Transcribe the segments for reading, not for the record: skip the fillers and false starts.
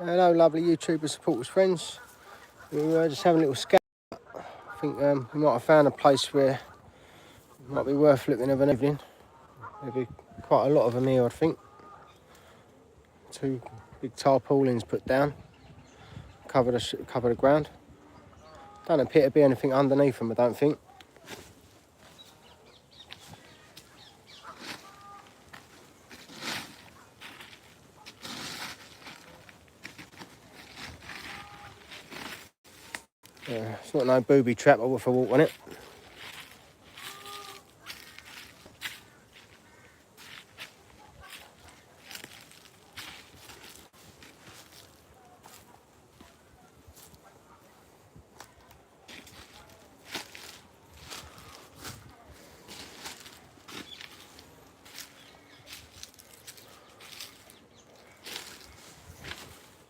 Hello lovely YouTuber supporters friends. We were just having a little scout. I think we might have found a place where it might be worth looking of an evening. There'll be quite a lot of them here, I think. 2 big tarpaulins put down, cover the ground. Don't appear to be anything underneath them, I don't think. It's not no booby trap, I would for a walk on it.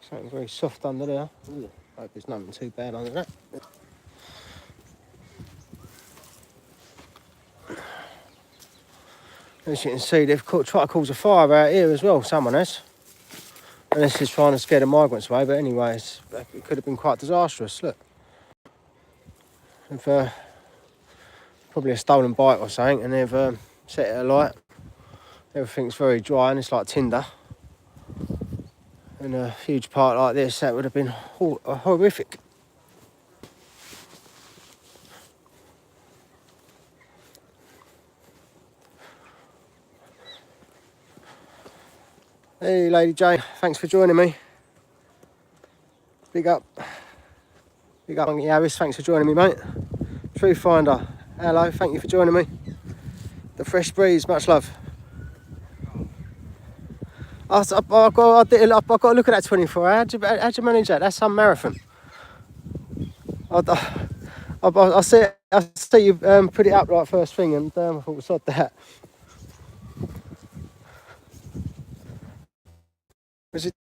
Something very soft under there. Ooh, hope there's nothing too bad under that. As you can see, they've tried to cause a fire out here as well, someone has. And this is trying to scare the migrants away, but anyway, it could have been quite disastrous, look. They've probably a stolen bike or something, and they've set it alight. Everything's very dry and it's like tinder. In a huge part like this, that would have been horrific. Hey Lady Jane, thanks for joining me. Big up Monkey Harris, thanks for joining me mate. True Finder, hello, thank you for joining me. The Fresh Breeze, much love. I've got to look at that 24 hours. How'd you manage that? That's some marathon. I see you put it up like first thing, and I thought, sod that. Was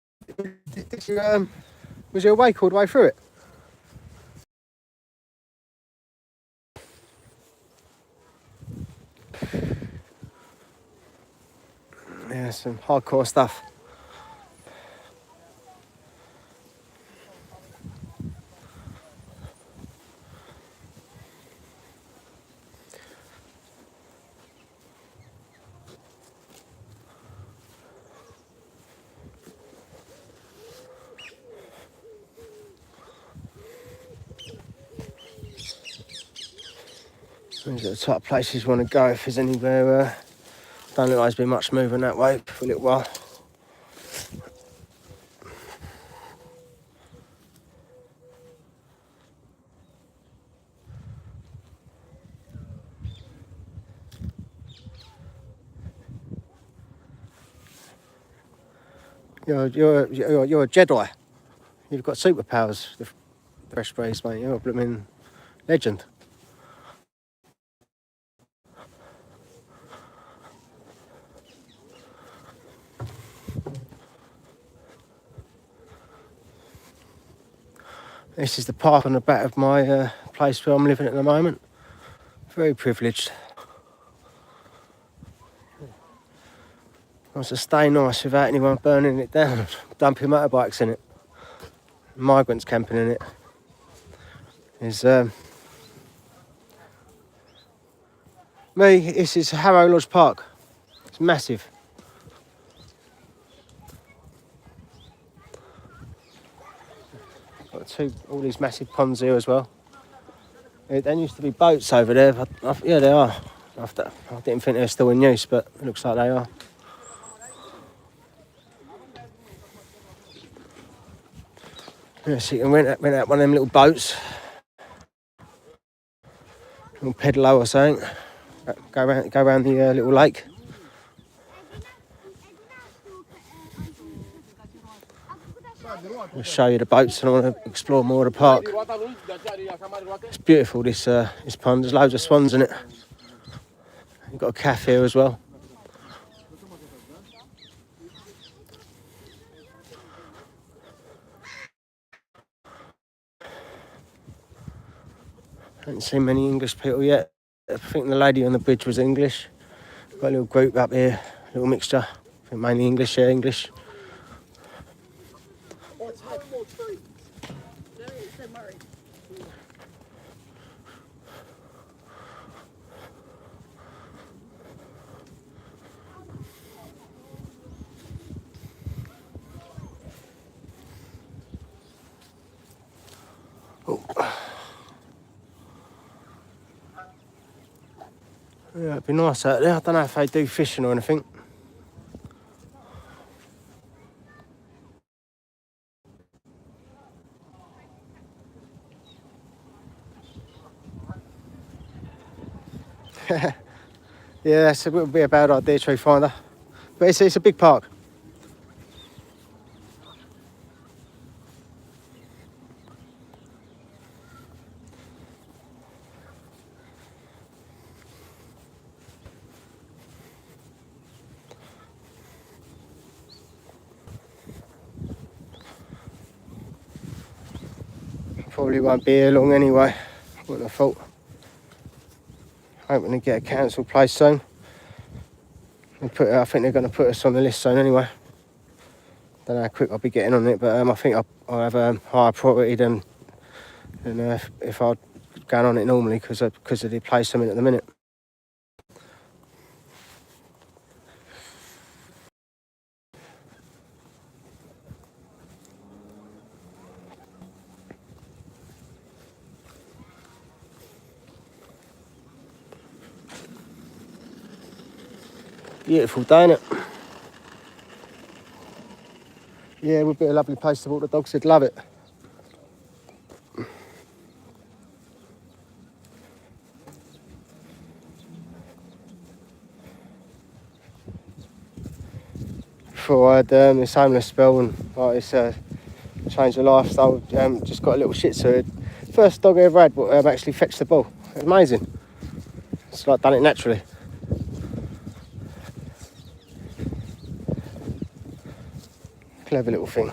you awake all the way through it? Yeah, some hardcore stuff. These are the type of places you want to go if there's anywhere. Don't look like there's been much movement that way for a little while. You're a Jedi. You've got superpowers, the Fresh Breeze, mate. You're a blooming legend. This is the park on the back of my place where I'm living at the moment. Very privileged. Wants to stay nice without anyone burning it down, dumping motorbikes in it, migrants camping in it. This is Harrow Lodge Park. It's massive. Got all these massive ponds here as well. There used to be boats over there. Yeah, they are. I didn't think they were still in use, but it looks like they are. Yeah, so you can rent out one of them little boats. Little pedalo or something. Go around the little lake. I'll show you the boats, and I want to explore more of the park. It's beautiful, this pond. There's loads of swans in it. You've got a cafe here as well. Haven't seen many English people yet. I think the lady on the bridge was English. Got a little group up here, a little mixture. I think mainly English, yeah, English. Oh. Yeah, it'd be nice out there. I don't know if they do fishing or anything. Yeah, it would be a bad idea, tree finder. But it's a big park. Probably won't be here long anyway. Wouldn't have thought. Hoping to get a cancelled place soon. I think they're going to put us on the list soon anyway. Don't know how quick I'll be getting on it, but I think I'll have higher priority than if I'd gone on it normally because of the place I'm in at the minute. Beautiful day, innit? Yeah, it would be a lovely place to walk the dogs. They'd love it. Before I had this homeless spell and it's changed the lifestyle, just got a little shih tzu. First dog I ever had, but actually fetched the ball. Amazing. It's like done it naturally. Clever little thing.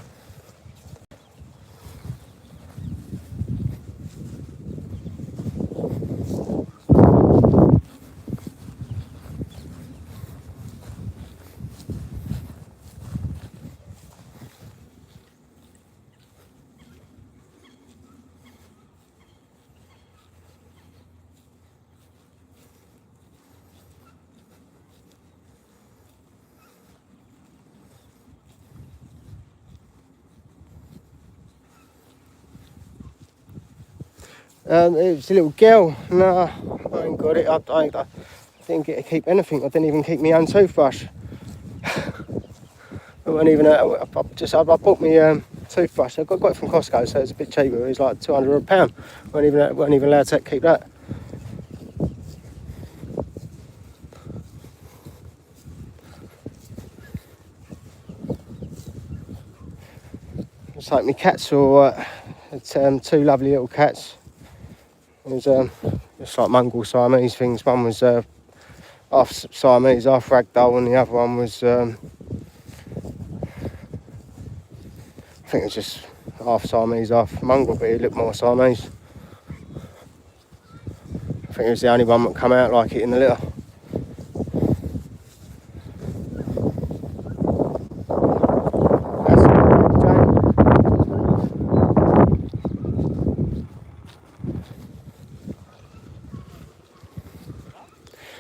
It was a little girl. No, I ain't got it. I didn't get to keep anything. I didn't even keep my own toothbrush. I wasn't even. I bought my toothbrush. I got it from Costco, so it's a bit cheaper. It was like £200 a pound. I wasn't even allowed to keep that. It's like my cats were it's two lovely little cats. It was just like mongrel Siamese things. One was half Siamese, half ragdoll, and the other one was I think it was just half Siamese, half mongrel, but it looked more Siamese. I think it was the only one that come out like it in the litter.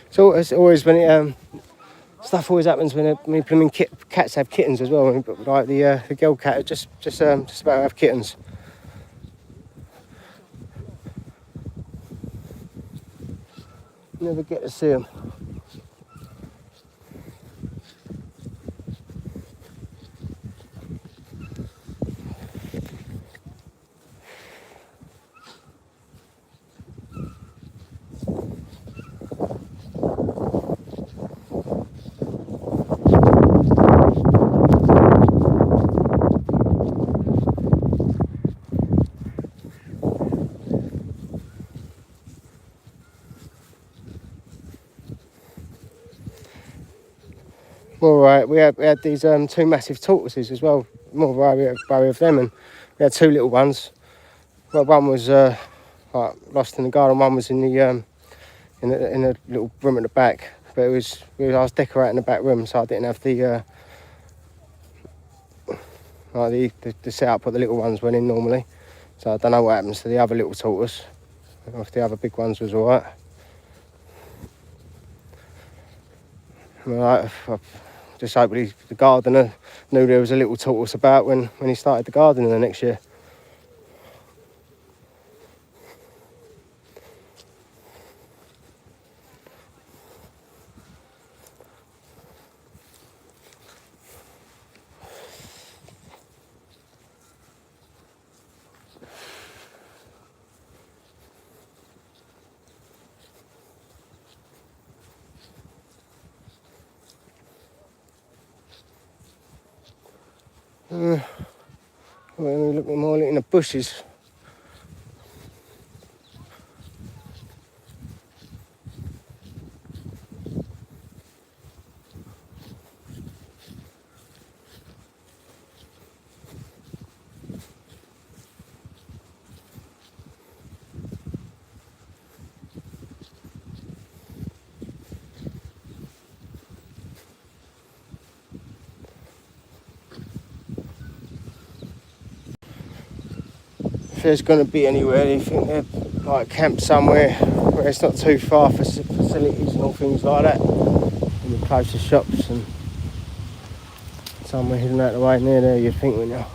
So it's always when it stuff always happens when cats have kittens as well. Like the girl cat just about to have kittens. Never get to see them. More right, we had these two massive tortoises as well. More worry of them, and we had two little ones. Well, one was like lost in the garden. One was in the little room at the back. But I was decorating the back room, so I didn't have the Like the setup of the little ones went in normally. So I don't know what happens to the other little tortoise. I don't know if the other big ones was alright. I just hope the gardener knew there was a little tortoise about when he started the gardening the next year. When we look more in the bushes. If there's going to be anywhere, you think they're like camped somewhere where it's not too far for facilities and all things like that, in the closest shops and somewhere hidden out the way near there, you'd think, wouldn't you?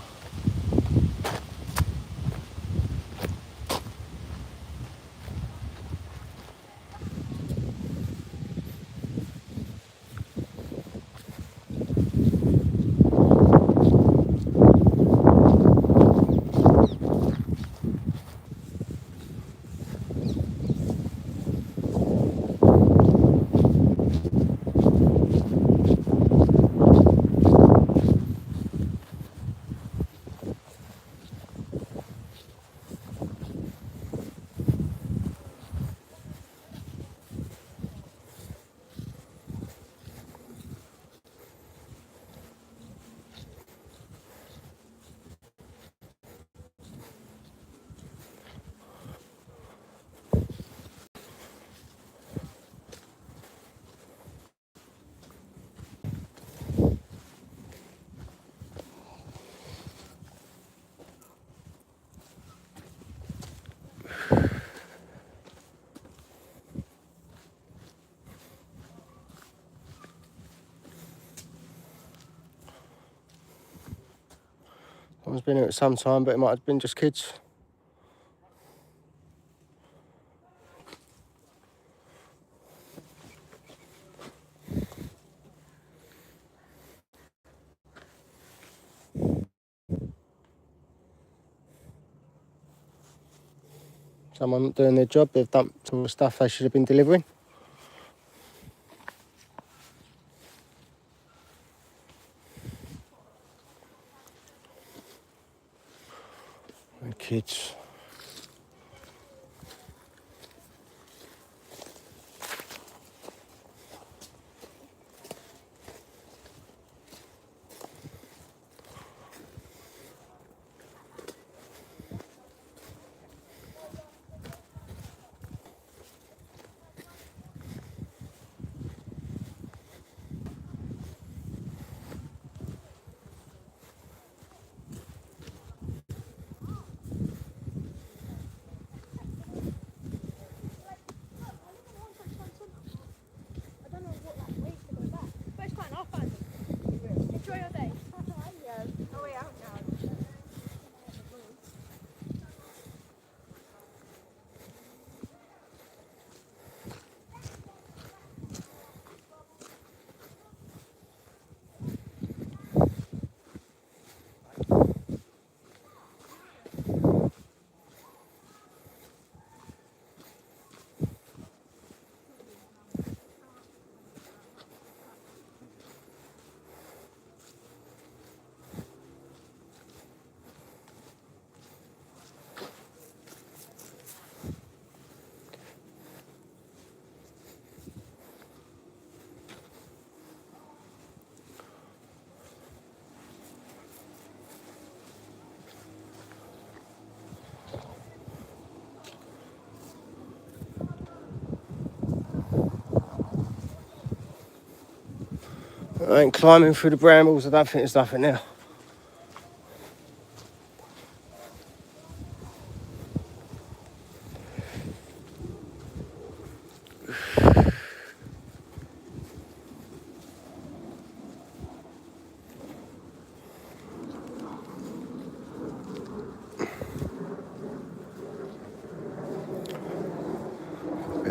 Someone's been here at some time, but it might have been just kids. Someone not doing their job, they've dumped all the stuff they should have been delivering. And kids. I ain't climbing through the brambles, I don't think there's nothing there.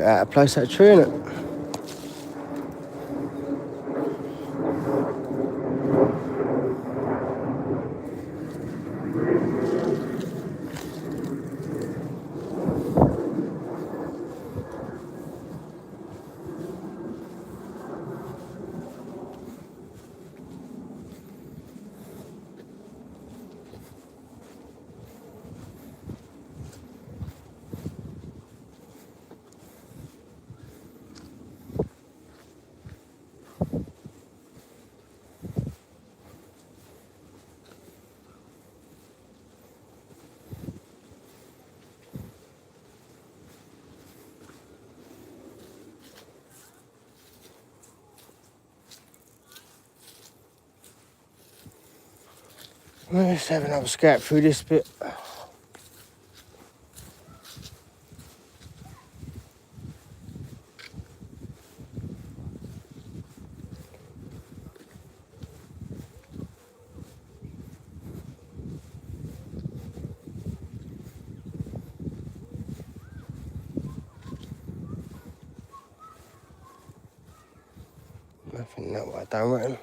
bit out of place, that tree, isn't it? Let's have another scout through this bit. Nothing that way, I don't reckon.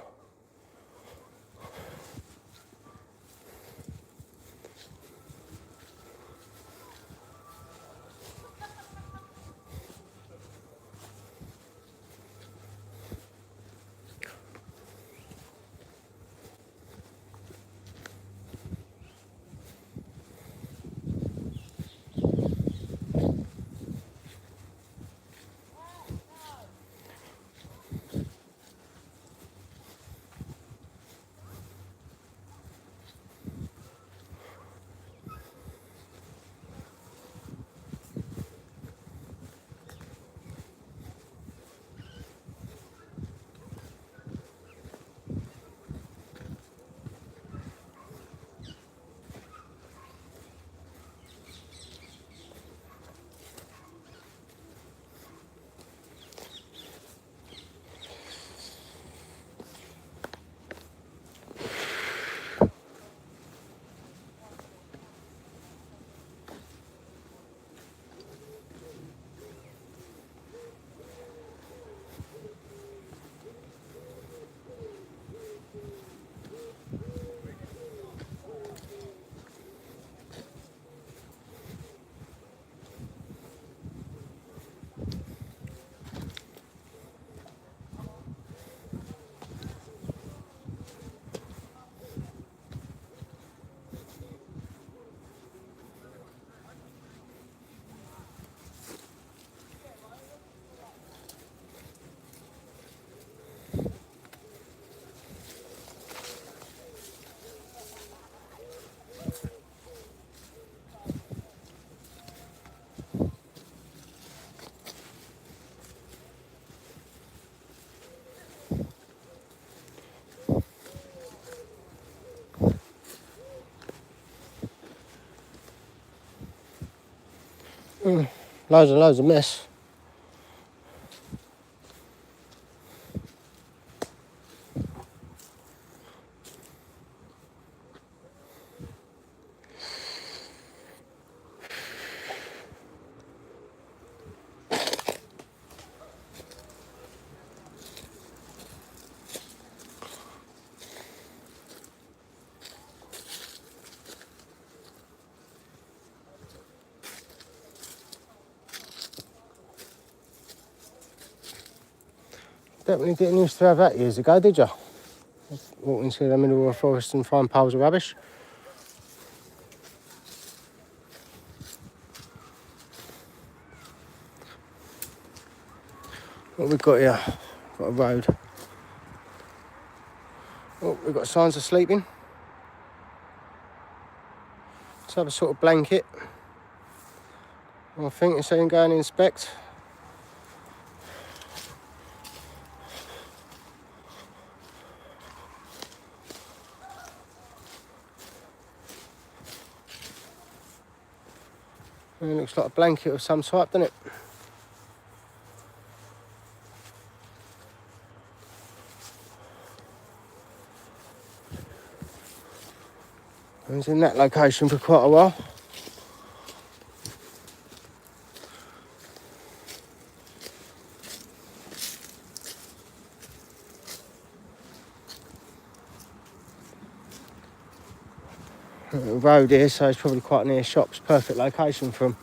Loads and loads of mess. Definitely didn't used to have that years ago, did you? Walk into the middle of a forest and find piles of rubbish. What we've got here? Got a road. Oh, we've got signs of sleeping. Let's have a sort of blanket. I think it's saying go and inspect. And it looks like a blanket of some type, doesn't it? I was in that location for quite a while. road here, so it's probably quite near shops. Perfect location for them.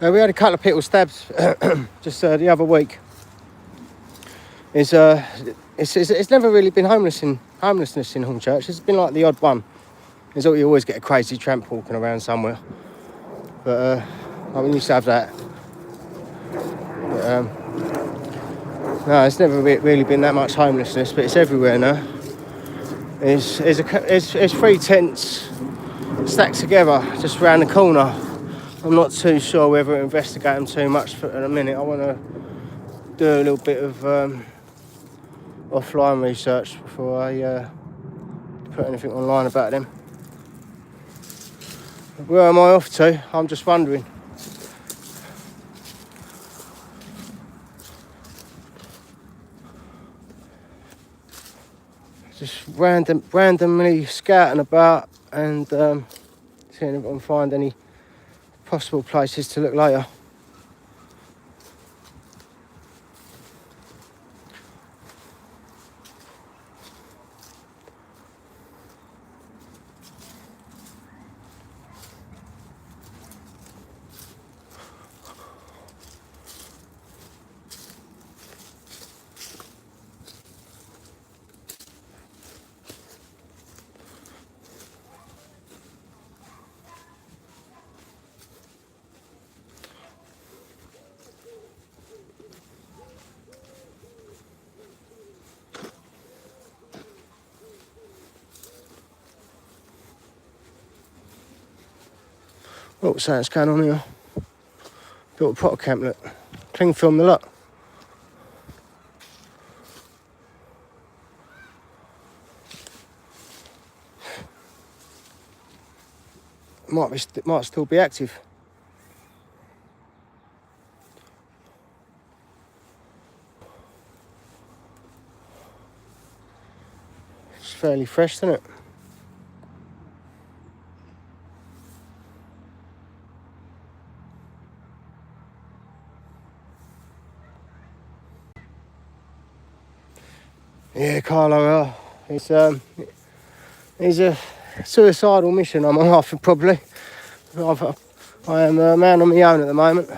We had a couple of people stabbed just the other week. It's never really been homelessness in Hornchurch. It's been like the odd one. You always get a crazy tramp walking around somewhere. But we used to have that. But, no, it's never really been that much homelessness, but it's everywhere now. There's 3 tents stacked together just around the corner. I'm not too sure whether to investigate them too much for a minute. I want to do a little bit of offline research before I put anything online about them. Where am I off to? I'm just wondering. Just randomly scouting about and seeing if I can find any possible places to look later. Oh, something's going on here. Built a potter camp, look. Cling film the lot. It might still be active. It's fairly fresh, isn't it? Yeah, Carlo, it's a suicidal mission I'm on, probably. I am a man on my own at the moment.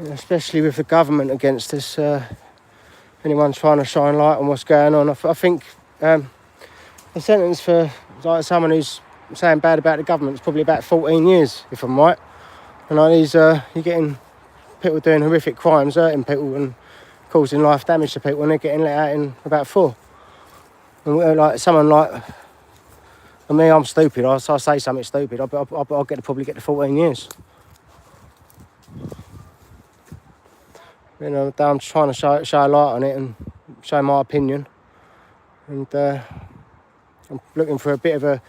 Especially with the government against us, anyone trying to shine light on what's going on. I think the sentence for like someone who's saying bad about the government is probably about 14 years, if I'm right. And like you're getting people doing horrific crimes, hurting people and causing life damage to people, and they're getting let out in about 4. And like someone like me, I'm stupid. I say something stupid, I'll probably get the 14 years. You know, I'm trying to show a light on it and show my opinion, and I'm looking for a bit of a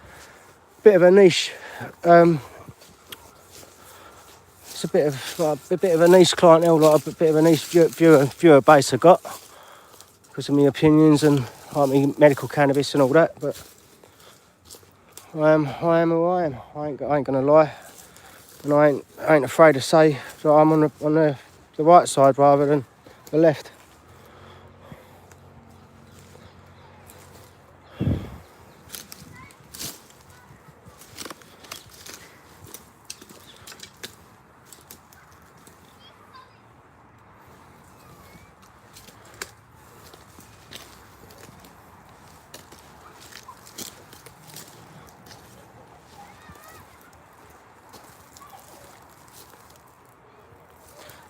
niche. It's a bit of a niche clientele, like a bit of a niche viewer base I got because of my opinions and like my medical cannabis and all that. But I am who I am. I ain't gonna lie, and I ain't afraid to say that I'm on the right side rather than the left.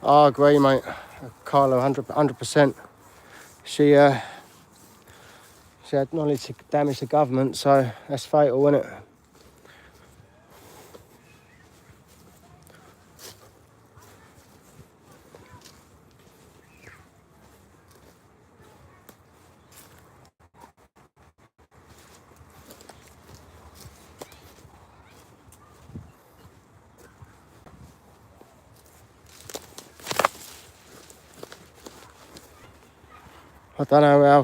I agree, mate. I Carlo 100%. She had knowledge to damage the government, so that's fatal, isn't it? I don't know how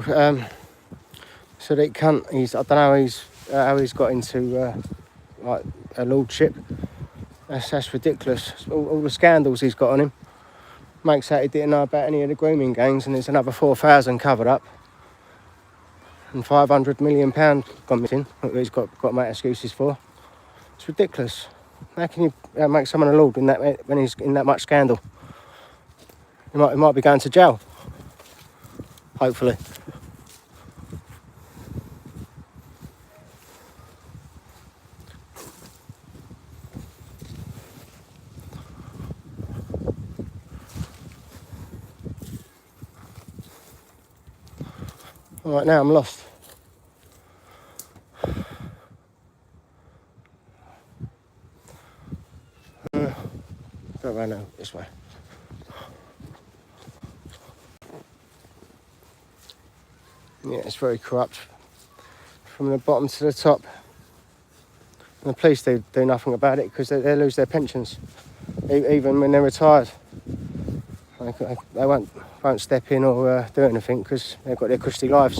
Sadiq cunt. I don't know how he's got into like a lordship. That's ridiculous. All the scandals he's got on him makes out he didn't know about any of the grooming gangs, and there's another 4,000 covered up, and £500 million gone missing. That he's got to make excuses for. It's ridiculous. How can you make someone a lord when he's in that much scandal? He might be going to jail. Hopefully. All right, now I'm lost. Go around now, this way. Yeah, it's very corrupt from the bottom to the top. And the police do nothing about it because they lose their pensions, even when they're retired. They won't step in or do anything because they've got their cushy lives.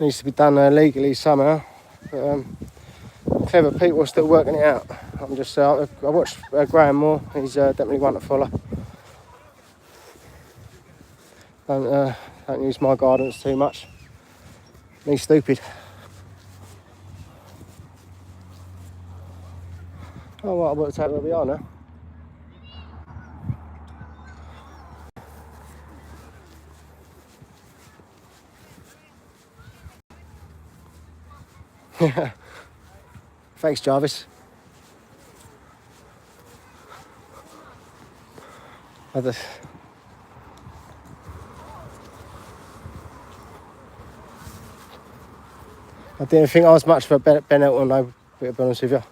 Needs to be done legally somehow, but clever people are still working it out. I'm just I watched Graham Moore. He's definitely one to follow. Don't use my guidance too much. He's stupid. Oh, well, I've worked out where we are now. Thanks, Jarvis. I didn't think I was much for Ben Elton, though, to be honest with you.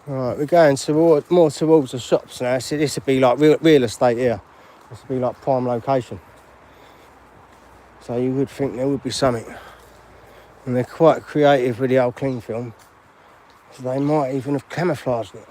Right, we're going more towards the shops now. So this would be like real estate here. This would be like prime location. So you would think there would be something. And they're quite creative with the old cling film. So they might even have camouflaged it.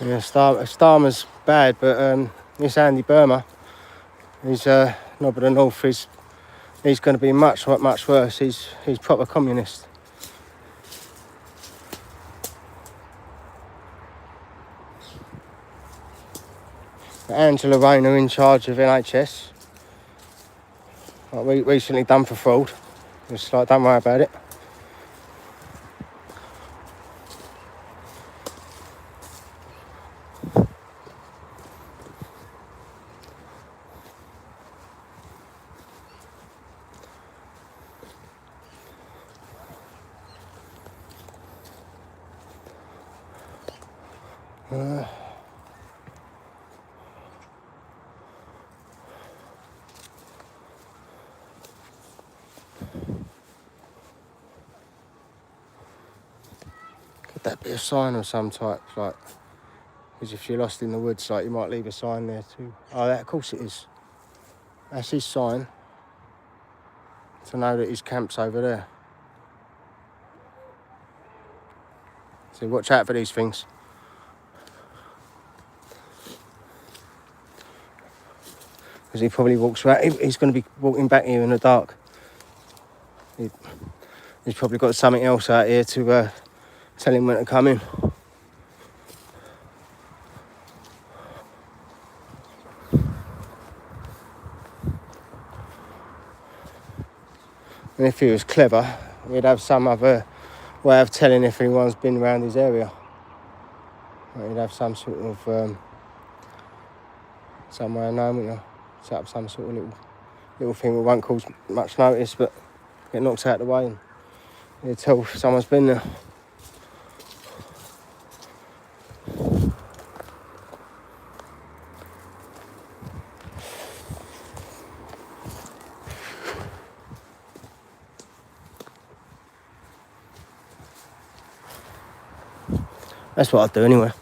Yeah, Starmer's bad, but this Andy Burma, he's Knob of the North, he's going to be much worse. He's proper communist. Angela Rayner in charge of NHS. Like we recently done for fraud. Just like, don't worry about it. Could that be a sign of some type, like, because if you're lost in the woods, like, you might leave a sign there too. Oh, that, of course it is. That's his sign to know that his camp's over there. So watch out for these things. Because he probably walks around, he's going to be walking back here in the dark. He's probably got something else out here to tell him when to come in. And if he was clever, he'd have some other way of telling if anyone's been around his area. He'd have some sort of some way of knowing, you know, set up some sort of little thing that won't cause much notice, but get knocked out of the way and he'll tell if someone's been there. That's what I'd do anyway.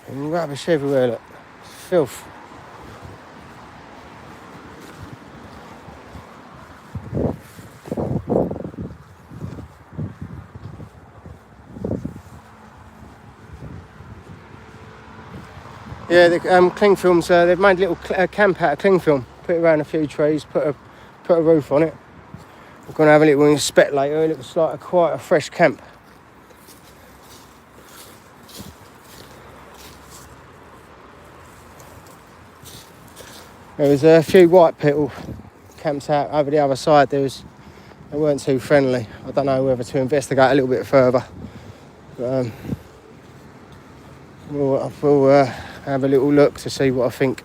And rubbish everywhere, look. Filth. Yeah, the cling films, they've made a little camp out of cling film. Put it around a few trees, put a roof on it. We're going to have a little inspect later. It looks like quite a fresh camp. There was a few white people camps out over the other side. They weren't too friendly. I don't know whether to investigate a little bit further. But we'll have a little look to see what I think.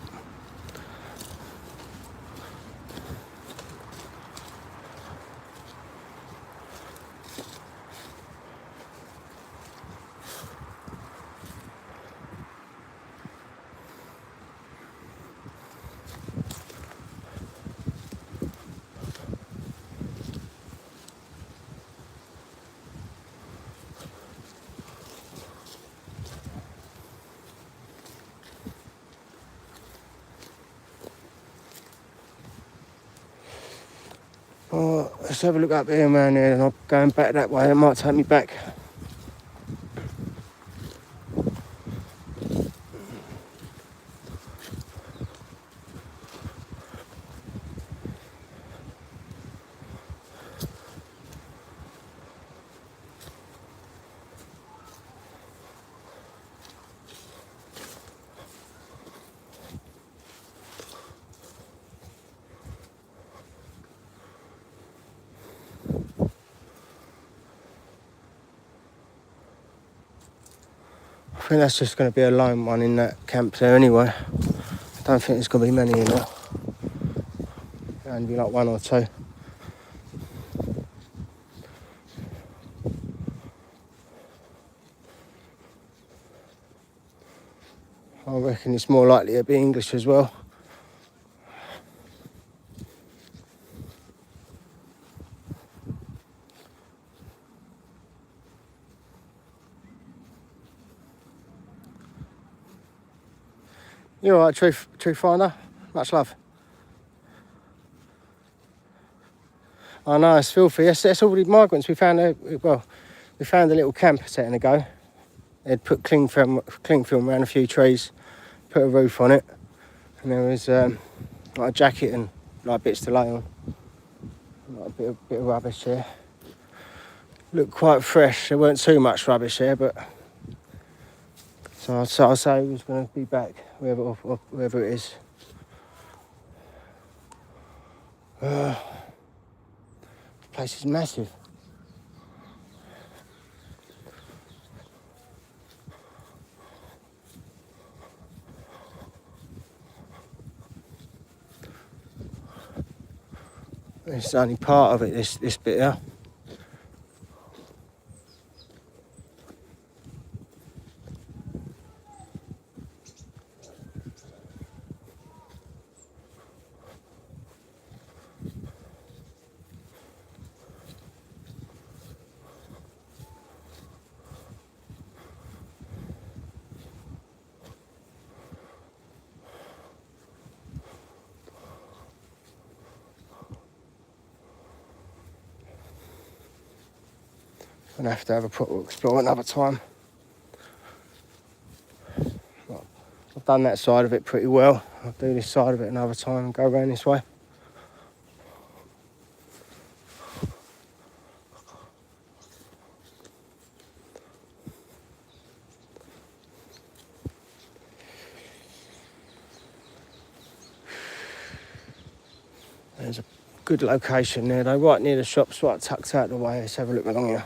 Oh, let's have a look up here, man, here, and I'm going back that way. It might take me back. I think that's just going to be a lone one in that camp there anyway. I don't think there's going to be many in there. It'll be like one or two. I reckon it's more likely to be English as well. You alright, Truth Finder? Much love. I know, it's filthy. That's all the migrants we found. We found a little camp a second ago. They'd put cling film around a few trees, put a roof on it, and there was like a jacket and like bits to lay on. Like a bit of rubbish there. Looked quite fresh. There weren't too much rubbish there, but so I'd say he was going to be back, wherever it is. The place is massive. It's only part of it, this bit here. Gonna have to have a proper explore another time. I've done that side of it pretty well. I'll do this side of it another time and go around this way. There's a good location there though, right near the shops, right tucked out the way. Let's have a look along here.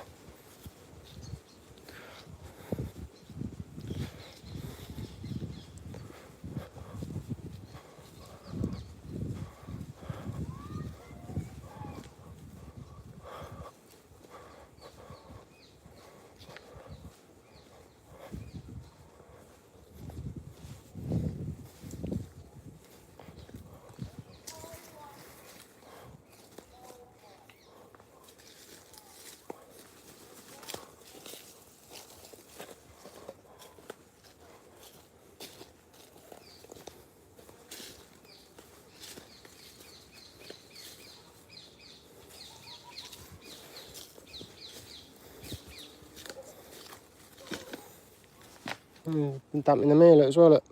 Been dumping the meal as well, look.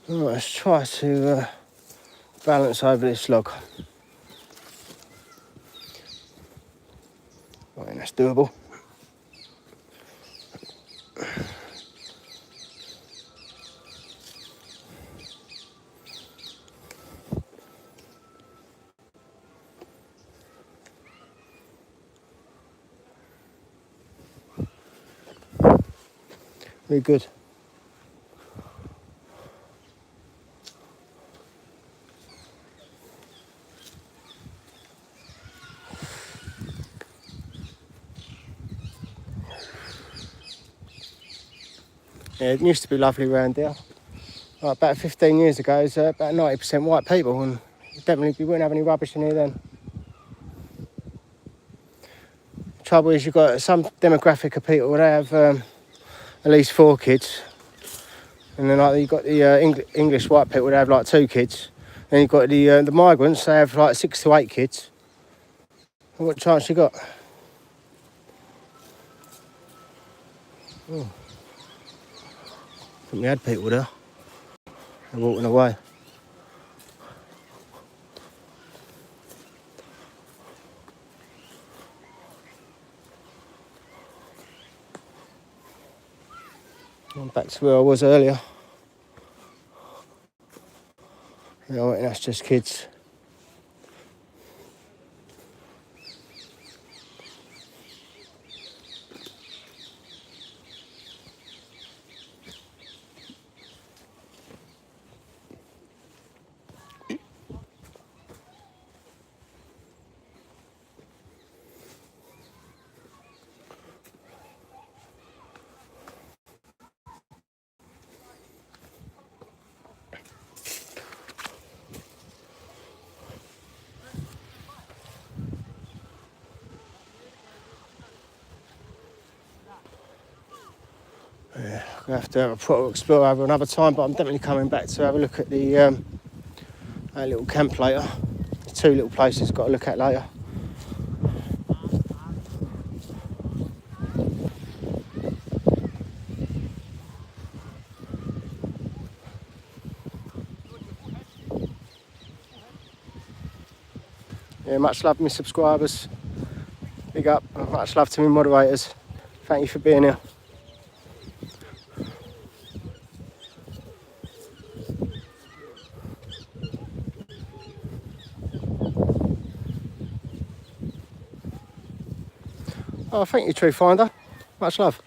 Right, let's try to balance over this log. I think that's doable. Very good. Yeah, it used to be lovely around here. Like about 15 years ago, it was about 90% white people, and definitely we wouldn't have any rubbish in here then. The trouble is, you've got some demographic of people, they have at least 4 kids, and then like you've got the English white people, they have like 2 kids. Then you've got the migrants, they have like 6 to 8 kids. What chance you got? Oh. I think we had people there. They're walking away. I'm back to where I was earlier. Yeah, I think that's just kids. Yeah, we have to have a proper explore over another time, but I'm definitely coming back to have a look at the that little camp later. There's 2 little places got to look at later. Yeah, much love to my subscribers. Big up, much love to my moderators. Thank you for being here. Oh, thank you, True Finder. Much love.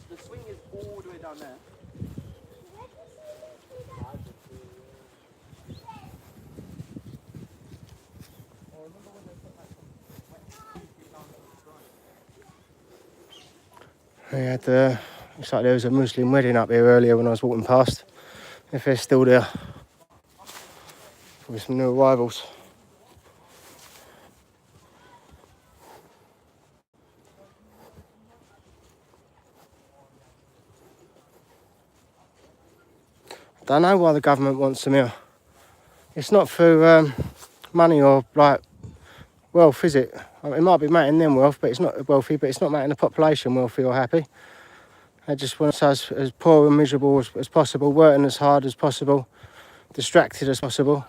The swing is all the way down there. We had, looks like there was a Muslim wedding up here earlier when I was walking past. If they're still there, with some new arrivals. Don't know why the government wants them here. It's not for money or like wealth, is it? I mean, it might be making them wealth, but it's not wealthy. But it's not making the population wealthy or happy. They just want us as poor and miserable as possible, working as hard as possible, distracted as possible.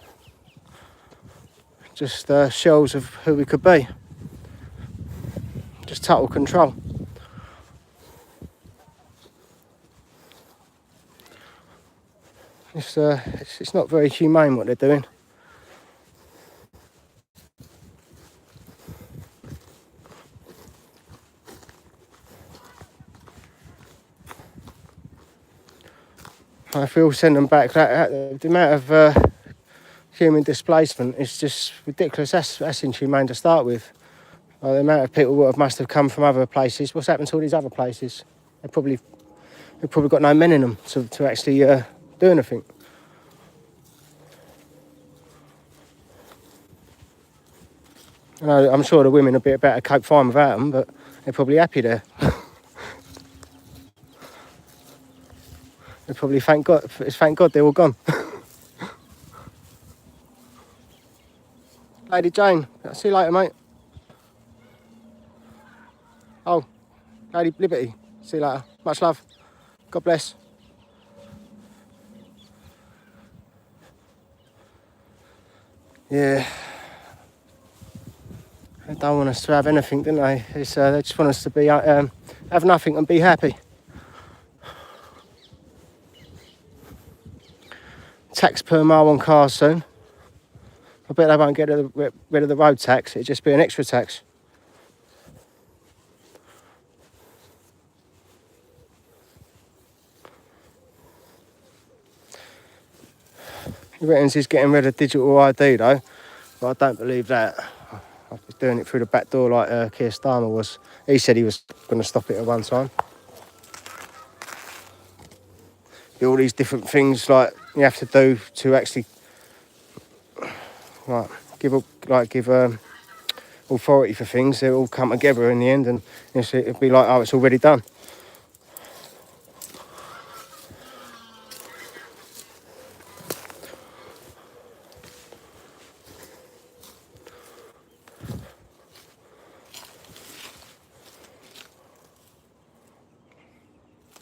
Just shells of who we could be. Just total control. It's not very humane what they're doing. If we all send them back, the amount of human displacement is just ridiculous. That's inhumane to start with. The amount of people that must have come from other places. What's happened to all these other places? They've probably got no men in them to actually do anything. I'm sure the women would be a better cope fine without them, but they're probably happy there. They probably thank God they're all gone. Lady Jane, I'll see you later, mate. Oh, Lady Liberty, see you later. Much love. God bless. Yeah. They don't want us to have anything, don't they? They just want us to be have nothing and be happy. Tax per mile on cars soon. I bet they won't get rid of the road tax. It'll just be an extra tax. He reckons he's getting rid of digital ID though, but I don't believe that. I was doing it through the back door like Keir Starmer was. He said he was going to stop it at one time. All these different things like you have to do to actually give authority for things. They all come together in the end, and it'll be like, oh, it's already done.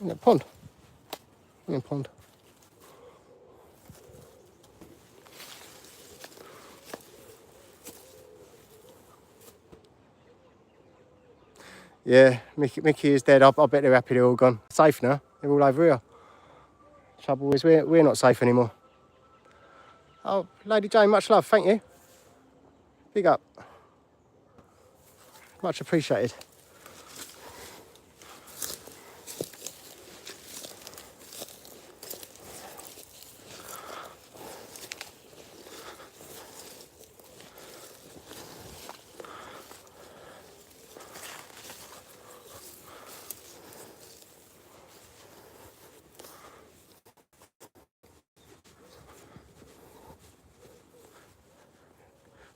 In that pond. In a pond. Yeah, Mickey is dead. I bet they're happy they're all gone. Safe now. They're all over here. Trouble is we're not safe anymore. Oh, Lady Jane, much love. Thank you. Big up. Much appreciated.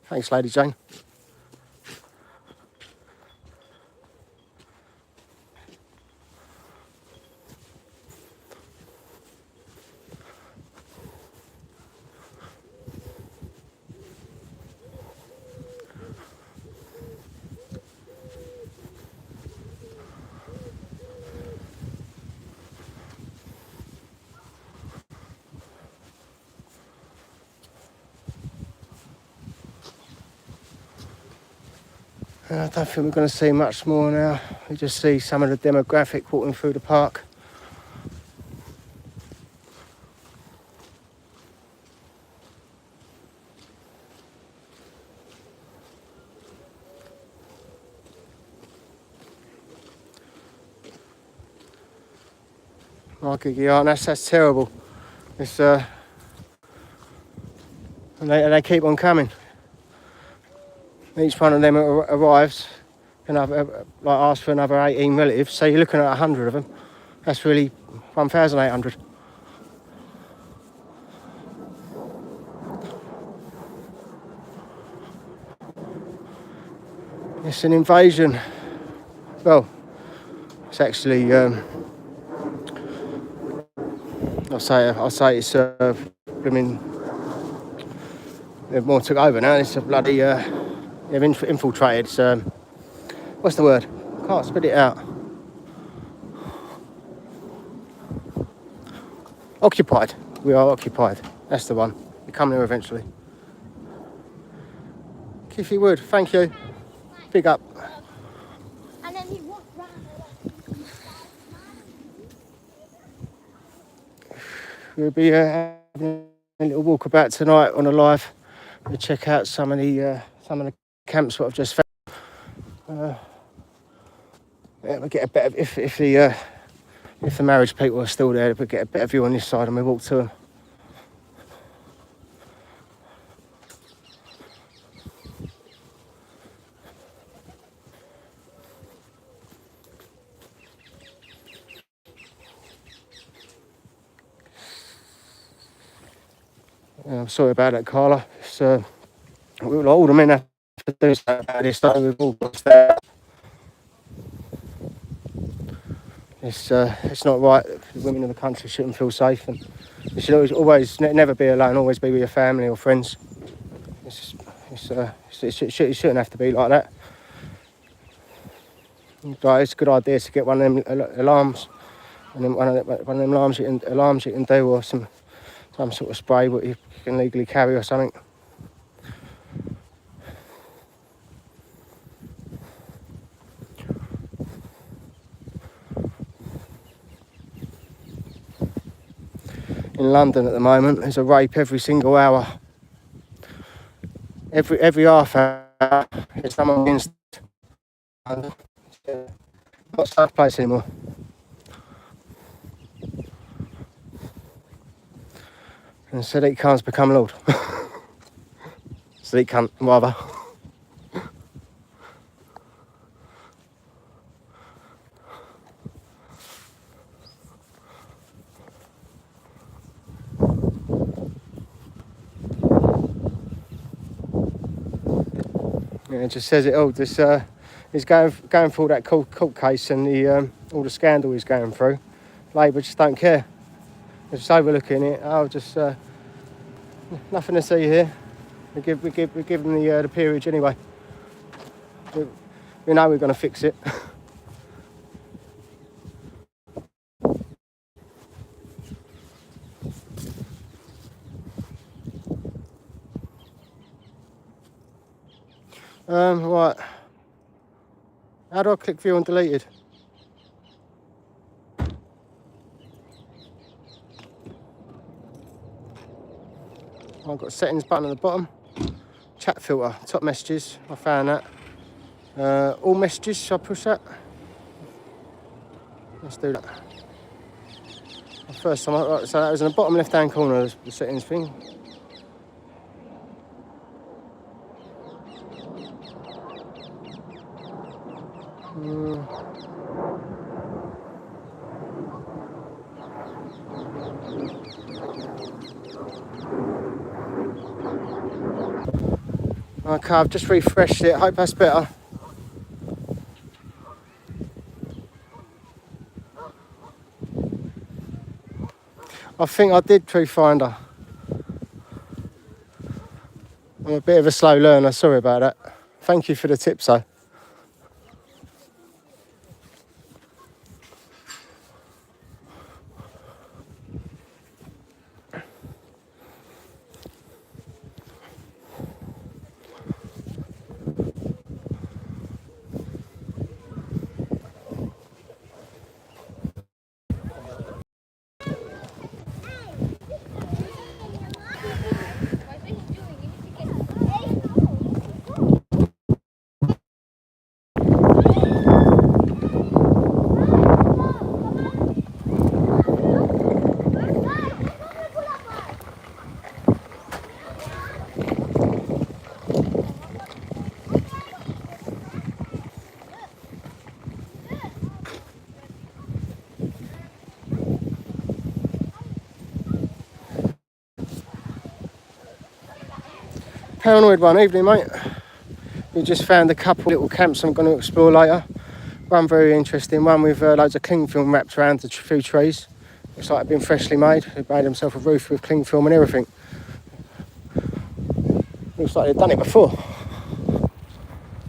Thanks, Lady Jane. I don't think we're going to see much more now. We just see some of the demographic walking through the park. Oh, Gigi, that's terrible. It's and they keep on coming. Each one of them arrives and ask for another 18 relatives. So you're looking at 100 of them. That's really 1,800. It's an invasion. Well, it's actually I'll say it's blooming. They've more took over now. It's a bloody they've infiltrated. What's the word? Can't spit it out. Occupied. We are occupied. That's the one. We come there eventually. Kiffy Wood, thank you. Big up. And then he walked round. We'll be having a little walk about tonight on a live. We'll check out some of the camps what I've just found. Yeah, we'll get a better if the marriage people are still there. We'll get a better view on this side and we walk to them. I'm sorry about that, Carla. It's, all the men have to do something about this. So we've all got to stay up. It's not right. The women in the country shouldn't feel safe, and you should always never be alone. Always be with your family or friends. It shouldn't have to be like that. Right, it's a good idea to get one of them alarms, and then one of them alarms you can do, or some sort of spray what you can legally carry or something. In London at the moment, there's a rape every single hour. Every half hour, there's someone against. Not a safe place anymore. And Sadiq Khan's become Lord. Sadiq Khan, rather. Yeah, it just says it all. This he's going through that court case and all the scandal he's going through. Labour just don't care. They're just overlooking it. Just nothing to see here. We give them the peerage anyway. We know we're going to fix it. Right. How do I click view on deleted? I've got a settings button at the bottom. Chat filter, top messages. I found that. All messages. Shall I push that? Let's do that. First time. Right, so that was in the bottom left-hand corner of the settings thing. Okay, I've just refreshed it. Hope that's better. I think I did True Finder. I'm a bit of a slow learner. Sorry about that. Thank you for the tips, though. Paranoid one, evening mate. We just found a couple little camps I'm going to explore later. One very interesting, one with loads of cling film wrapped around a few trees. Looks like it's been freshly made. They've made themselves a roof with cling film and everything. Looks like they've done it before.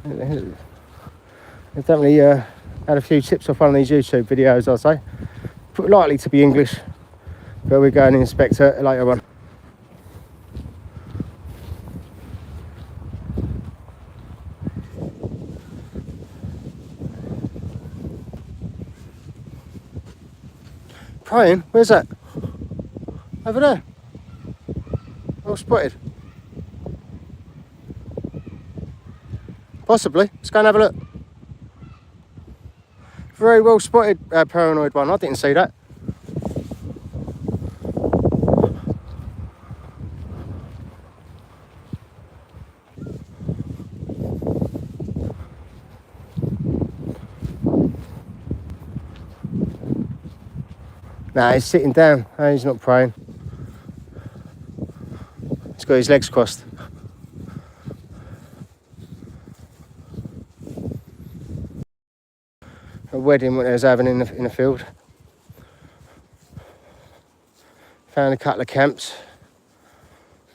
They've definitely had a few tips off one of these YouTube videos, I'd say. Likely to be English, but we're going to inspect it later on. Praying? Where's that? Over there. Well spotted. Possibly. Let's go and have a look. Very well spotted, paranoid one. I didn't see that. Nah, he's sitting down. No, he's not praying. He's got his legs crossed. A wedding what they was having in the field. Found a couple of camps.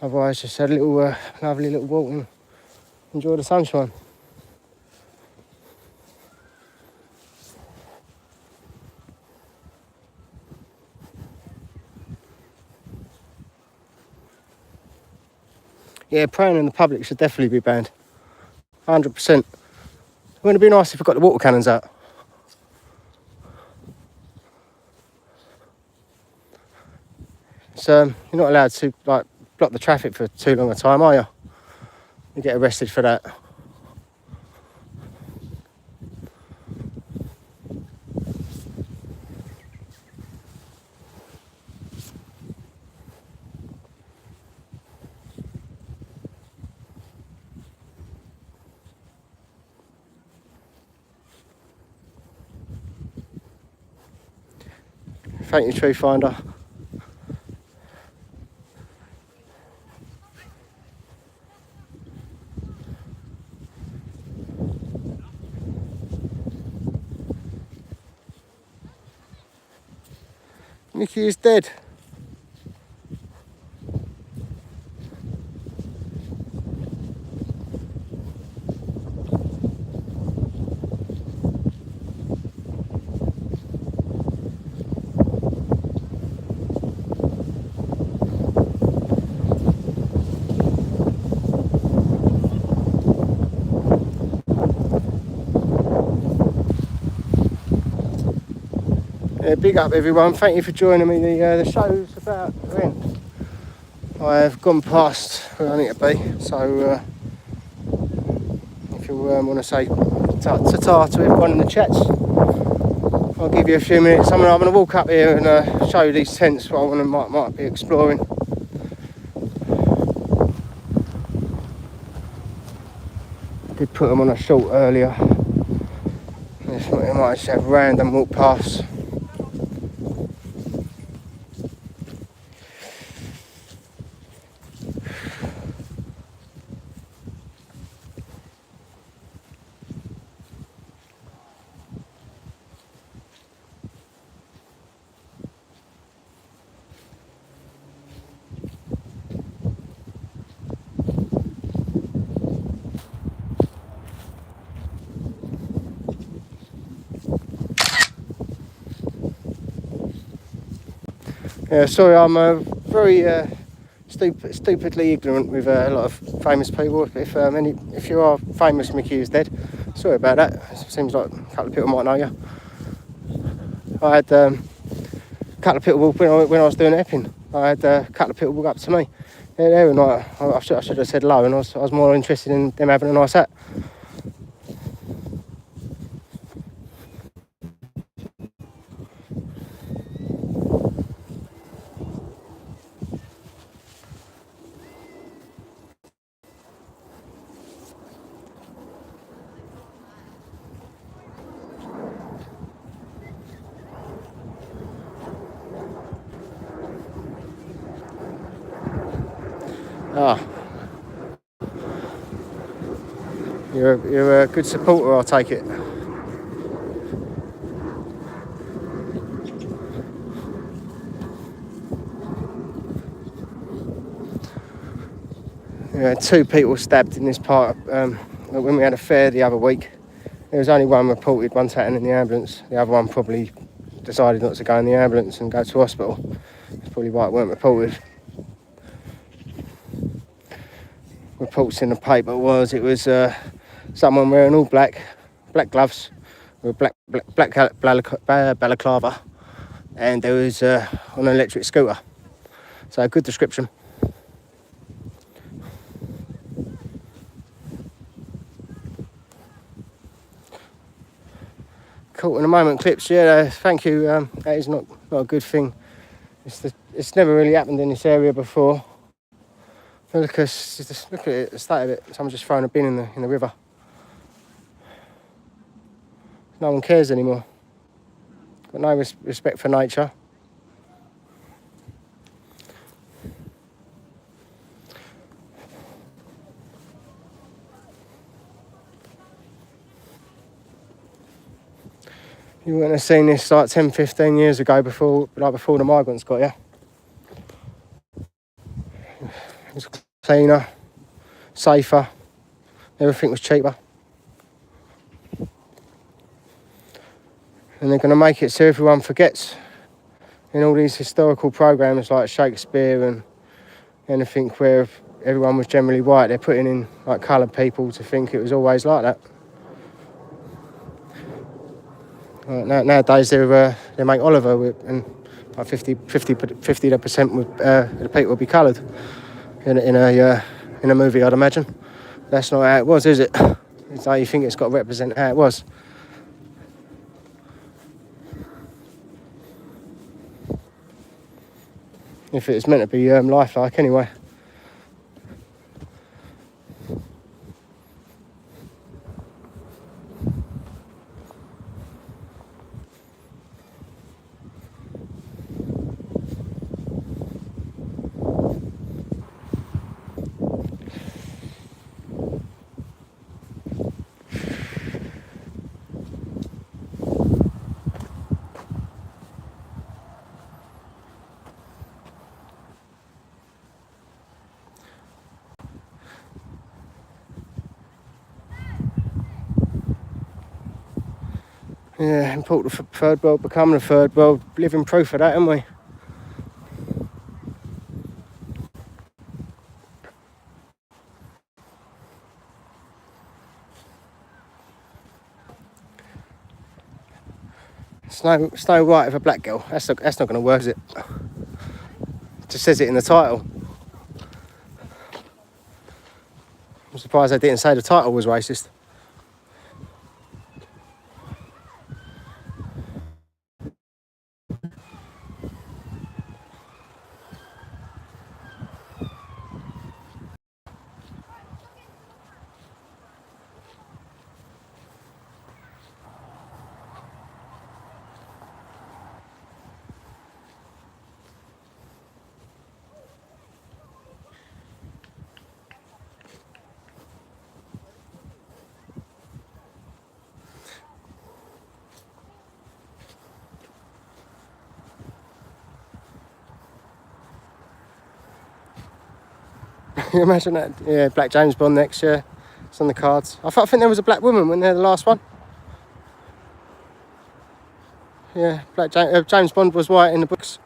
Otherwise, just had a little lovely little walk and enjoy the sunshine. Yeah, praying in the public should definitely be banned. 100%. Wouldn't it be nice if we got the water cannons out? So you're not allowed to like block the traffic for too long a time, are you? You get arrested for that. Thank you, tree finder. Mickey is dead. Yeah, big up everyone, thank you for joining me. The show's about to end. I have gone past where I need to be, so if you want to say ta-ta to everyone in the chats, I'll give you a few minutes. I'm going to walk up here and show you these tents what I want to might be exploring. I did put them on a short earlier. I might just have random walk paths. Yeah, sorry, I'm very stupidly ignorant with a lot of famous people. If you are famous, Mickey is dead. Sorry about that. It seems like a couple of people might know you. I had a couple of people walk when I was doing Epping. I had a couple of people walk up to me. Yeah, they were nice. I should have said hello, and I was more interested in them having a nice hat. Ah, You're a good supporter, I'll take it. Yeah, 2 people stabbed in this part. When we had a fair the other week, there was only one reported, one taken in the ambulance. The other one probably decided not to go in the ambulance and go to hospital. That's probably why it weren't reported. Reports in the paper it was someone wearing all black gloves with black balaclava, and there was on an electric scooter. So a good description. Caught in a moment clips, yeah, thank you. That is not a good thing. It's never really happened in this area before. Look at it, the state of it. Someone's just thrown a bin in the river. No one cares anymore. Got no respect for nature. You wouldn't have seen this like 10, 15 years ago before the migrants got here. It was cleaner, safer, everything was cheaper. And they're going to make it so everyone forgets in all these historical programs like Shakespeare and anything where everyone was generally white. They're putting in like coloured people to think it was always like that. Nowadays they make Oliver and like 50% of the people will be coloured in a movie, I'd imagine. That's not how it was, is it? It's like you think it's got to represent how it was. If it was meant to be lifelike anyway. Yeah, important for third world, becoming a third world, living proof of that, aren't we? Snow White with a black girl. That's not going to work, is it? It just says it in the title. I'm surprised they didn't say the title was racist. Can you imagine that? Yeah, Black James Bond next year. It's on the cards. I think there was a black woman when they had the last one. Yeah, James Bond was white in the books.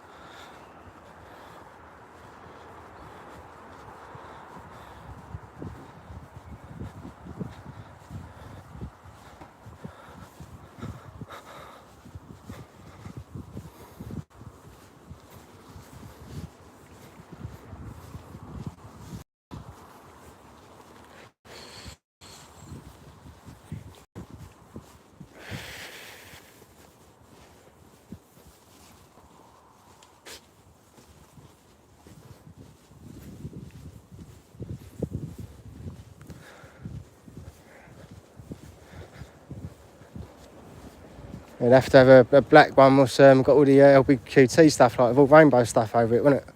You'd have to have a black one with got all the LBQT stuff, like with all rainbow stuff over it, wouldn't it?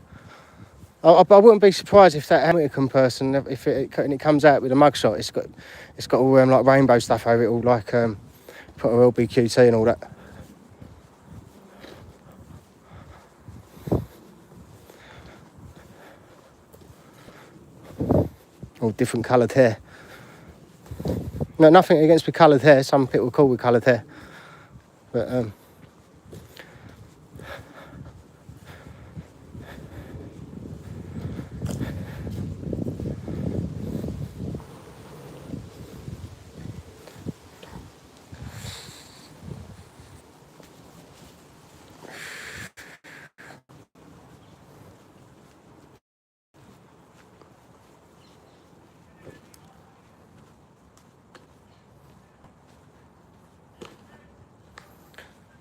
I wouldn't be surprised if that Hamilton person, if it comes out with a mugshot, it's got all like rainbow stuff over it, all like put a LBQT and all that. All different coloured hair. No, nothing against with coloured hair. Some people call with coloured hair, but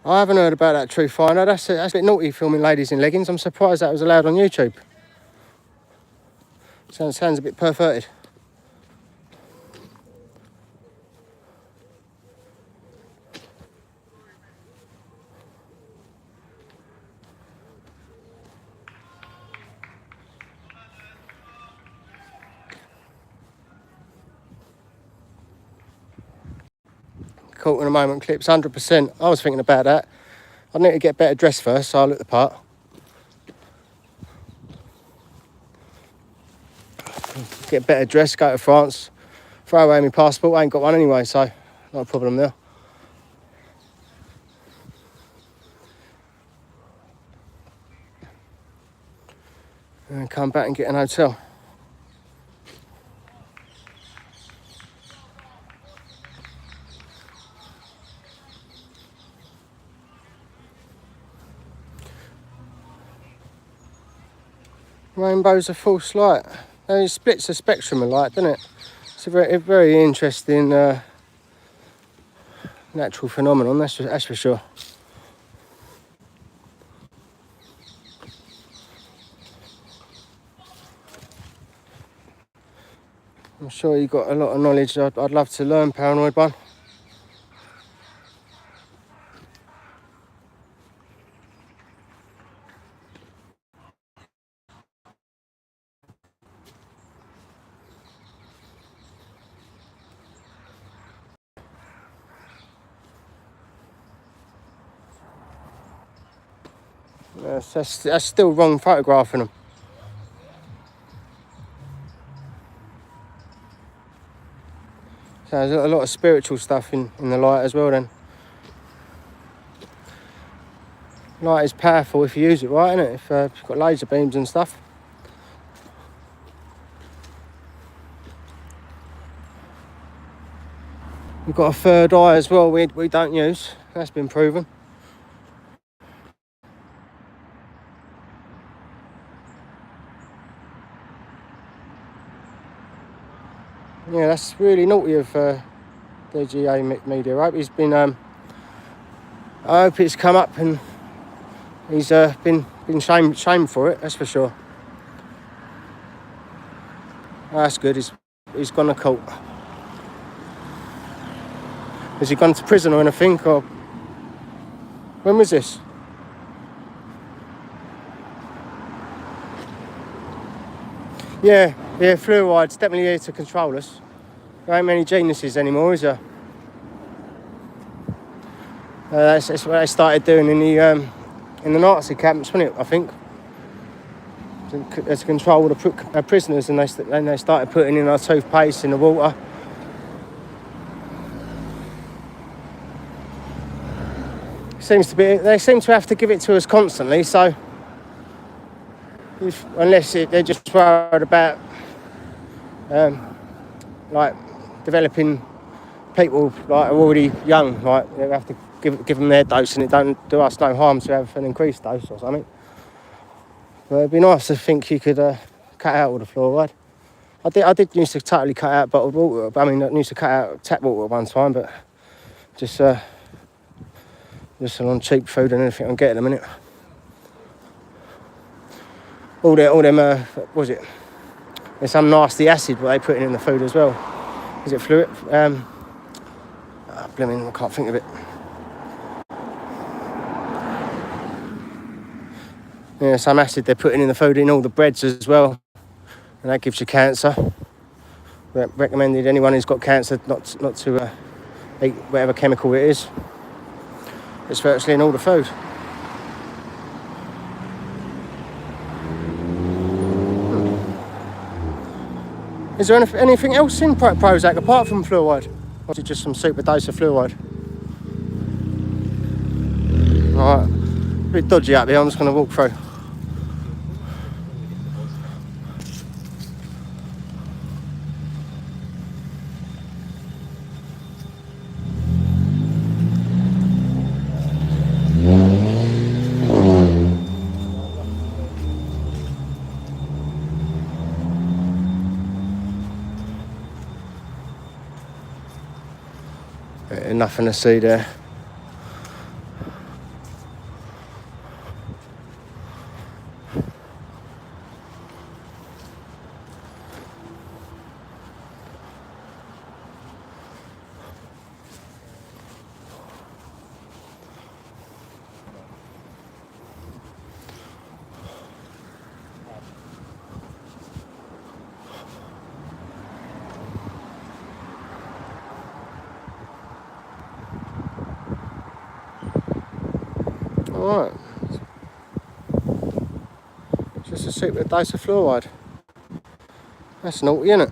I haven't heard about that Truth Finder. That's a bit naughty, filming ladies in leggings. I'm surprised that was allowed on YouTube. Sounds a bit perverted. Caught in a moment clips, 100%. I was thinking about that. I need to get better dressed first, so I look the part. Get better dressed, go to France, throw away my passport. I ain't got one anyway, so not a problem there. And come back and get an hotel. Rainbow's a false light. It splits the spectrum of light, doesn't it? It's a very interesting natural phenomenon, that's for sure. I'm sure you've got a lot of knowledge I'd love to learn, Paranoid One. That's still wrong photographing them. So there's a lot of spiritual stuff in the light as well then. Light is powerful if you use it right, isn't it? If you've got laser beams and stuff. We've got a third eye as well we don't use. That's been proven. Yeah, that's really naughty of DGA Media. I hope he's been. I hope it's come up and he's been shamed for it. That's for sure. Oh, that's good. He's gone to court. Has he gone to prison or anything? Or when was this? Yeah, fluoride's definitely here to control us. There ain't many geniuses anymore, is there? That's what they started doing in the Nazi camps, wasn't it? I think to control the prisoners, and they started putting in our toothpaste in the water. They seem to have to give it to us constantly. So unless they're just worried about like developing people like are already young, like they have to give them their dose, and it don't do us no harm to have an increased dose or something. But it'd be nice to think you could cut out all the fluoride. I did used to totally cut out bottled water. I mean, I used to cut out tap water at one time, but just on cheap food and anything I can get in a minute. All them what was it? There's some nasty acid what they put in the food as well. Is it fluid? I can't think of it. Yeah, some acid they're putting in the food in all the breads as well, and that gives you cancer. Recommended anyone who's got cancer not to eat whatever chemical it is. It's virtually in all the food. Is there anything else in Prozac apart from fluoride? Or is it just some super dose of fluoride? Alright, a bit dodgy up here, I'm just going to walk through. Nothing to see there. Alright, just a super dose of fluoride. That's naughty, isn't it?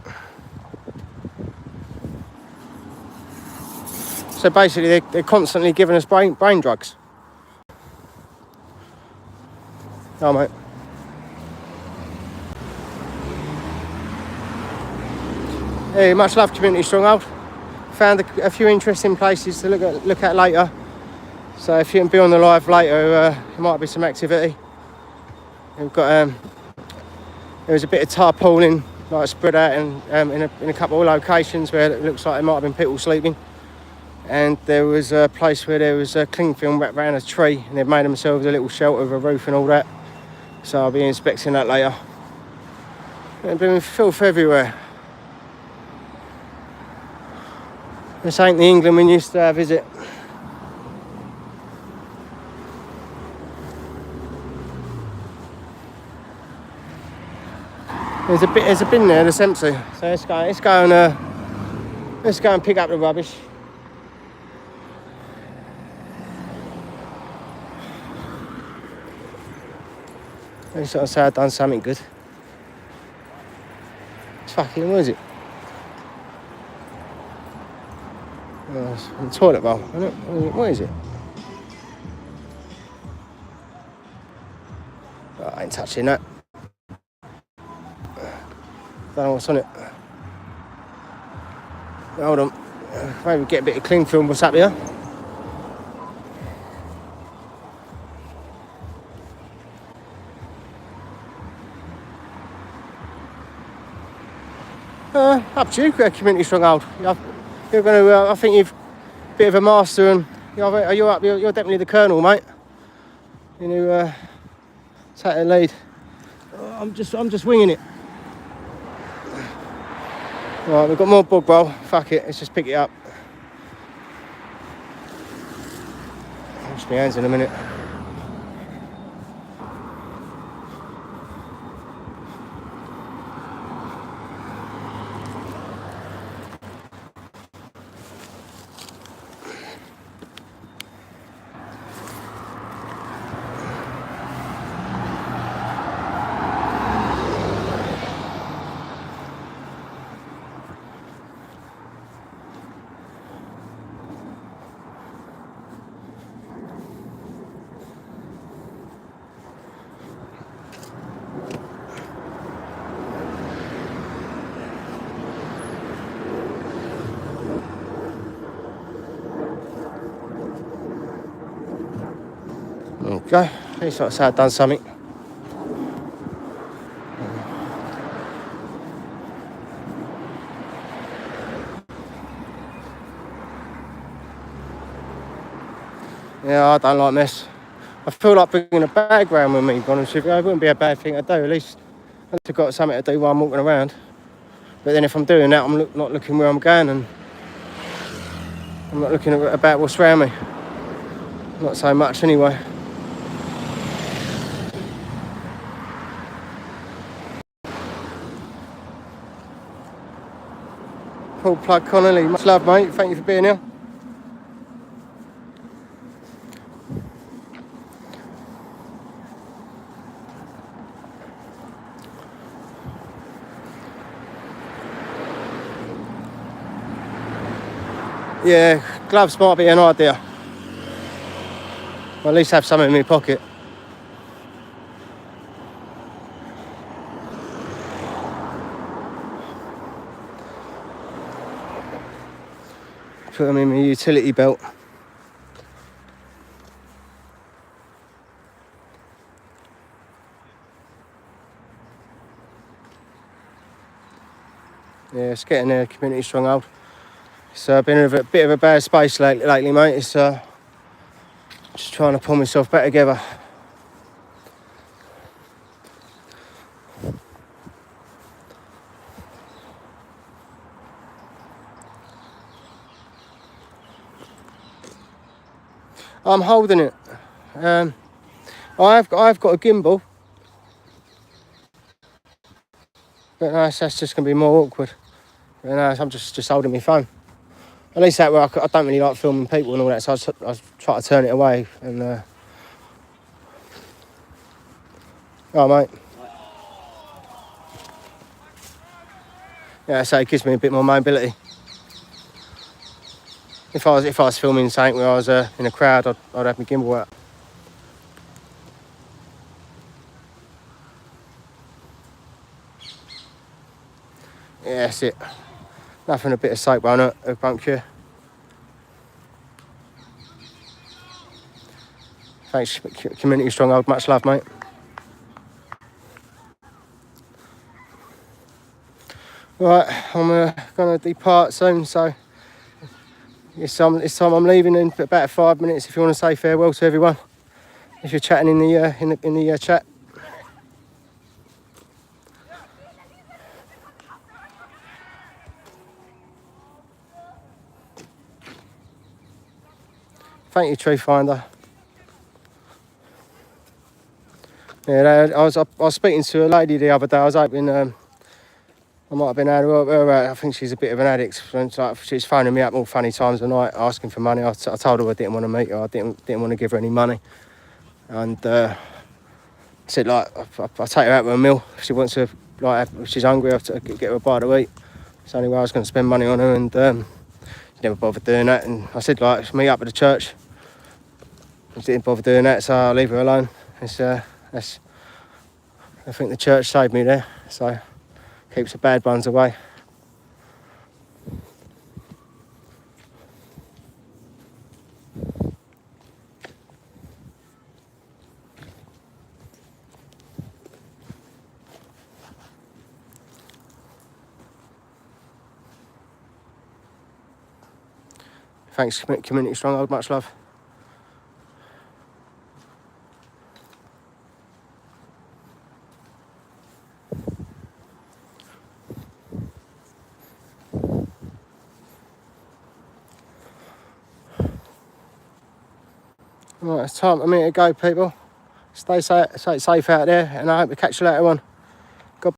So basically they're constantly giving us brain drugs. Oh mate. Hey, much love Community Stronghold. Found a few interesting places to look at later. So if you can be on the live later, there might be some activity. We've got there was a bit of tarpaulin like spread out in a couple of locations where it looks like there might have been people sleeping. And there was a place where there was a cling film wrapped around a tree, and they've made themselves a little shelter with a roof and all that. So I'll be inspecting that later. There's been filth everywhere. This ain't the England we used to have, is it? There's a bin there that's empty. So let's go and pick up the rubbish. I sort of say I've done something good. It's fucking, what is it? Oh, it's a toilet bowl, isn't it? What is it? Oh, I ain't touching that. Don't know what's on it. Hold on. Maybe get a bit of cling film. What's up here? Up to you, Community Stronghold. You're going to. I think you've a bit of a master, and you're up. You're definitely the colonel, mate. You know, take the lead. I'm just winging it. Right, we've got more bog roll. Fuck it, let's just pick it up. Wash my hands in a minute. Okay, at least like I say I've done something. Yeah, I don't like mess. I feel like bringing a bag round with me, to be honest with you. It wouldn't be a bad thing to do. At least I've got something to do while I'm walking around. But then if I'm doing that, I'm not looking where I'm going, and I'm not looking about what's around me. Not so much anyway. Paul Plug Connolly, much love, mate. Thank you for being here. Yeah, gloves might be an idea. Or at least have some in my pocket. Put them in my utility belt. Yeah, it's getting there, community stronghold. It's been in a bit of a bad space lately, mate. It's just trying to pull myself back together. I'm holding it. I've got a gimbal, but no, that's just going to be more awkward. But no, I'm just holding my phone. At least that way, I don't really like filming people and all that, so I try to turn it away. And oh, mate. Yeah, so it gives me a bit more mobility. If I was filming something where I was in a crowd, I'd have my gimbal out. Yeah, that's it. Nothing a bit of soap won't cure. Thanks, community stronghold. Much love, mate. Right, I'm going to depart soon, so this time I'm leaving in about 5 minutes. If you want to say farewell to everyone, if you're chatting in the chat. Thank you, Tree Finder. Yeah, I was speaking to a lady the other day. I was hoping I might have been able to help her out. I think she's a bit of an addict. She's phoning me up all funny times of the night, asking for money. I told her I didn't want to meet her. I didn't want to give her any money. And I said, like, I'll take her out with a meal. If she wants to, like, if she's hungry, I'll get her a bite to eat. It's the only way I was going to spend money on her, and she never bothered doing that. And I said, like, meet up at the church. She didn't bother doing that, so I'll leave her alone. I think the church saved me there, so keeps the bad ones away. Thanks, community stronghold. Much love. Right, it's time for me to go, people. Stay safe out there, and I hope to catch you later on.